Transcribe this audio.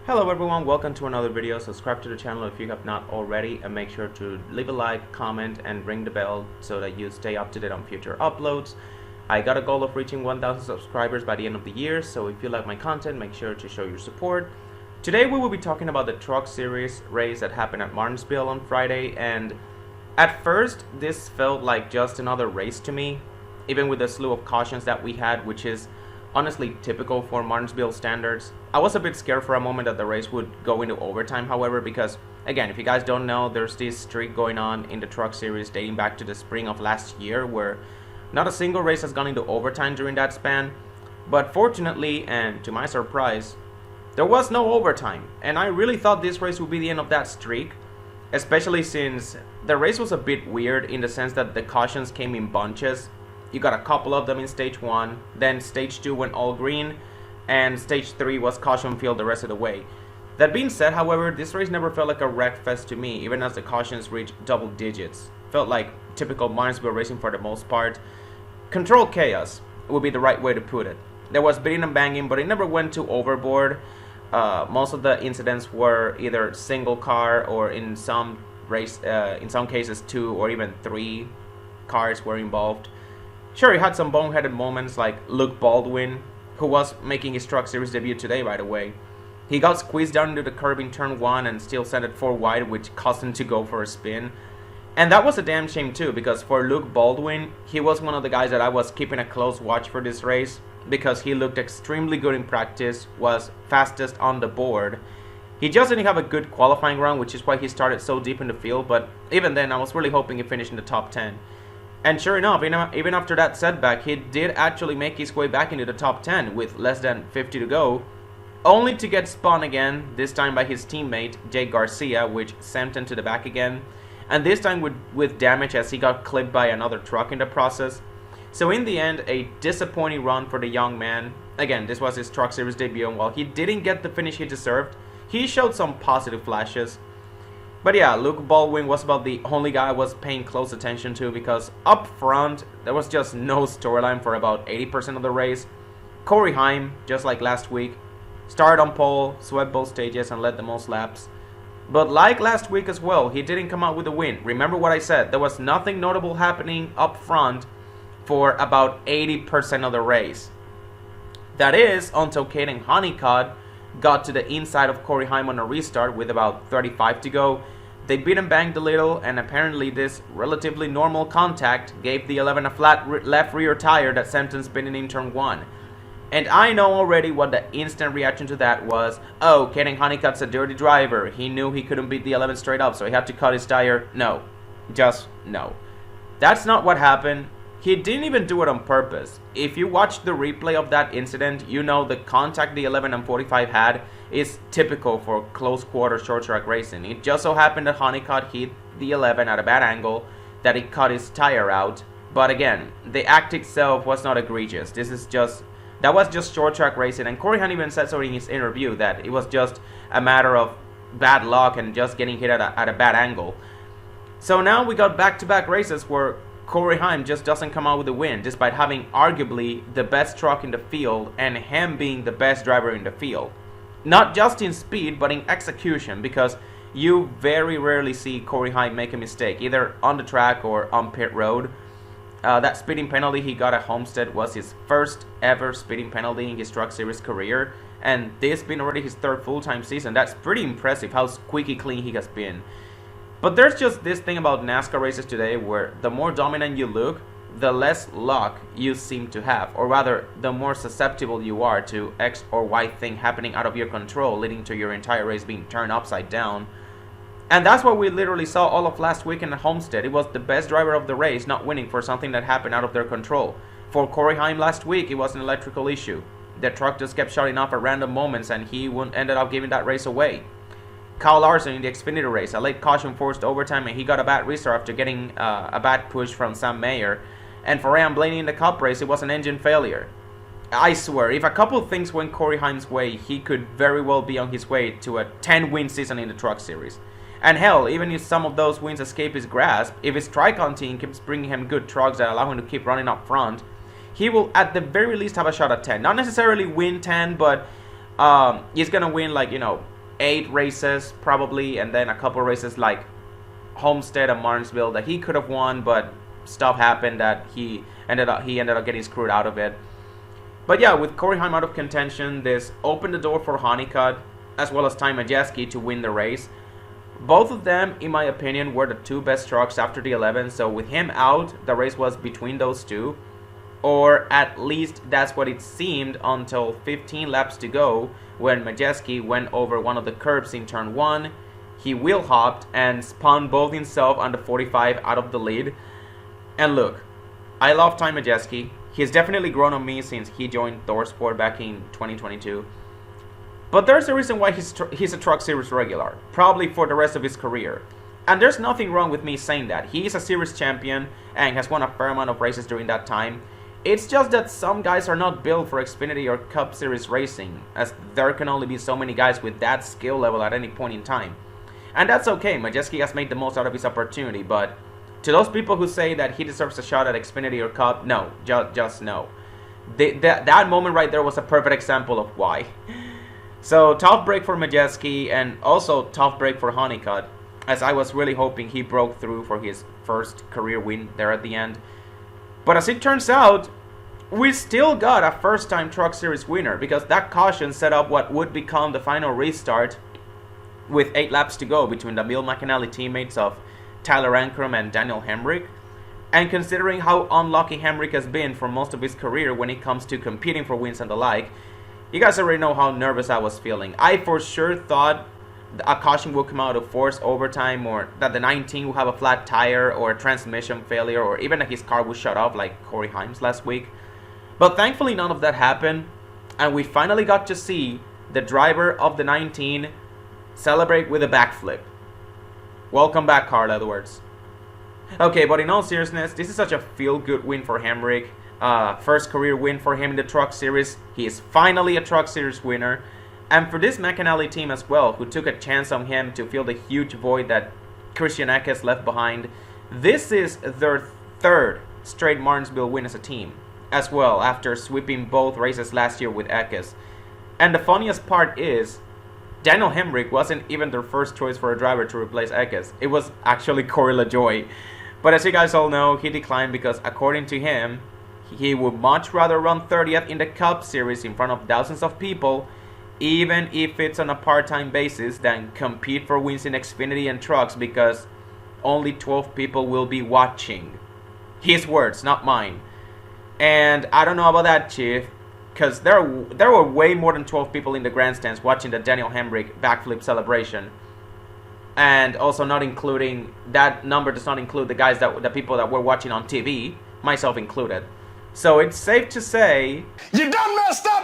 Hello everyone, welcome to another video. Subscribe to the channel if you have not already, and make sure to leave a like, comment, and ring the bell so that you stay up to date on future uploads. I got a goal of reaching 1,000 subscribers by the end of the year, so if you like my content, make sure to show your support. Today we will be talking about the Truck Series race that happened at Martinsville on Friday, and at first this felt like just another race to me, even with the slew of cautions that we had, which is honestly typical for Martinsville standards. I was a bit scared for a moment that the race would go into overtime, however, because again, if you guys don't know, there's this streak going on in the Truck Series dating back to the spring of last year where not a single race has gone into overtime during that span. But fortunately, and to my surprise, there was no overtime, and I really thought this race would be the end of that streak, especially since the race was a bit weird in the sense that the cautions came in bunches. You got a couple of them in stage 1, then stage 2 went all green, and stage 3 was caution field the rest of the way. That being said, however, this race never felt like a wreck fest to me, even as the cautions reached double digits. Felt like typical Martinsville racing for the most part. Controlled chaos would be the right way to put it. There was bidding and banging, but it never went too overboard. Most of the incidents were either single car, or in some cases 2 or even 3 cars were involved. Sure, he had some boneheaded moments like Luke Baldwin, who was making his Truck Series debut today, by the way. He got squeezed down into the curb in turn 1 and still sent it 4 wide, which caused him to go for a spin. And that was a damn shame too, because for Luke Baldwin, he was one of the guys that I was keeping a close watch for this race, because he looked extremely good in practice, was fastest on the board. He just didn't have a good qualifying run, which is why he started so deep in the field, but even then I was really hoping he finished in the top 10. And sure enough, even after that setback, he did actually make his way back into the top 10 with less than 50 to go, only to get spun again, this time by his teammate Jake Garcia, which sent him to the back again, and this time with damage as he got clipped by another truck in the process. So in the end, a disappointing run for the young man. Again, this was his Truck Series debut, and while he didn't get the finish he deserved, he showed some positive flashes. But yeah, Luke Baldwin was about the only guy I was paying close attention to, because up front, there was just no storyline for about 80% of the race. Corey Heim, just like last week, started on pole, swept both stages, and led the most laps. But like last week as well, he didn't come out with a win. Remember what I said, there was nothing notable happening up front for about 80% of the race. That is, until Caden Honeycutt got to the inside of Corey Heim on a restart with about 35 to go. They beat and banged a little, and apparently this relatively normal contact gave the 11 a flat left rear tire that sent him spinning in turn 1. And I know already what the instant reaction to that was. Oh, Caden Honeycutt's a dirty driver. He knew he couldn't beat the 11 straight up, so he had to cut his tire. No. Just no. That's not what happened. He didn't even do it on purpose. If you watch the replay of that incident, you know the contact the 11 and 45 had is typical for close quarter short track racing. It just so happened that Honeycutt hit the 11 at a bad angle, that he cut his tire out. But again, the act itself was not egregious. That was just short track racing, and Corey Hunt even said so in his interview that it was just a matter of bad luck and just getting hit at a bad angle. So now we got back-to-back races where Corey Heim just doesn't come out with a win, despite having arguably the best truck in the field and him being the best driver in the field. Not just in speed, but in execution, because you very rarely see Corey Heim make a mistake, either on the track or on pit road. That speeding penalty he got at Homestead was his first ever speeding penalty in his Truck Series career, and this being already his 3rd full-time season. That's pretty impressive how squeaky clean he has been. But there's just this thing about NASCAR races today where the more dominant you look, the less luck you seem to have, or rather, the more susceptible you are to X or Y thing happening out of your control, leading to your entire race being turned upside down. And that's what we literally saw all of last weekend at Homestead. It was the best driver of the race not winning for something that happened out of their control. For Corey Heim last week, it was an electrical issue. The truck just kept shutting off at random moments, and he ended up giving that race away. Kyle Larson in the Xfinity race, a late caution forced overtime, and he got a bad restart after getting a bad push from Sam Mayer. And for Ryan Blaney in the Cup race, it was an engine failure. I swear, if a couple of things went Corey Heim's way, he could very well be on his way to a 10-win season in the Truck Series. And hell, even if some of those wins escape his grasp, if his Tricon team keeps bringing him good trucks that allow him to keep running up front, he will at the very least have a shot at 10. Not necessarily win 10, but he's going to win, like, 8 races probably, and then a couple races like Homestead and Martinsville that he could have won, but stuff happened that he ended up getting screwed out of it. But yeah, with Corey Heim out of contention, this opened the door for Honeycutt as well as Ty Majeski to win the race. Both of them, in my opinion, were the 2 best trucks after the 11, so with him out, the race was between those 2. Or at least that's what it seemed until 15 laps to go, when Majeski went over one of the curbs in turn 1. He wheel hopped and spun both himself and the 45 out of the lead. And look, I love Ty Majeski. He's definitely grown on me since he joined ThorSport back in 2022. But there's a reason why he's a Truck Series regular, probably for the rest of his career. And there's nothing wrong with me saying that. He is a series champion and has won a fair amount of races during that time. It's just that some guys are not built for Xfinity or Cup Series racing, as there can only be so many guys with that skill level at any point in time. And that's okay, Majeski has made the most out of his opportunity, but to those people who say that he deserves a shot at Xfinity or Cup, no, just no. That moment right there was a perfect example of why. So tough break for Majeski, and also tough break for Honeycutt, as I was really hoping he broke through for his first career win there at the end. But as it turns out, we still got a first-time Truck Series winner, because that caution set up what would become the final restart with 8 laps to go between the Bill McAnally teammates of Tyler Ankrum and Daniel Hemric. And considering how unlucky Hemric has been for most of his career when it comes to competing for wins and the like, you guys already know how nervous I was feeling. I for sure thought a caution will come out of forced overtime, or that the 19 will have a flat tire or a transmission failure, or even that his car will shut off like Corey Heim's last week. But thankfully none of that happened, and we finally got to see the driver of the 19 celebrate with a backflip. Welcome back, Carl Edwards. Okay, but in all seriousness, this is such a feel-good win for Hemric. First career win for him in the Truck Series. He is finally a Truck Series winner. And for this McAnally team as well, who took a chance on him to fill the huge void that Christian Eckes left behind, this is their 3rd straight Martinsville win as a team, as well, after sweeping both races last year with Eckes. And the funniest part is, Daniel Hemric wasn't even their first choice for a driver to replace Eckes. It was actually Corey LaJoie. But as you guys all know, he declined because, according to him, he would much rather run 30th in the Cup Series in front of thousands of people, even if it's on a part-time basis, than compete for wins in Xfinity and trucks because only 12 people will be watching. His words, not mine. And I don't know about that, Chief, because there were way more than 12 people in the grandstands watching the Daniel Hemric backflip celebration. And also not including, that number does not include the people that were watching on TV, myself included. So it's safe to say, you done messed up!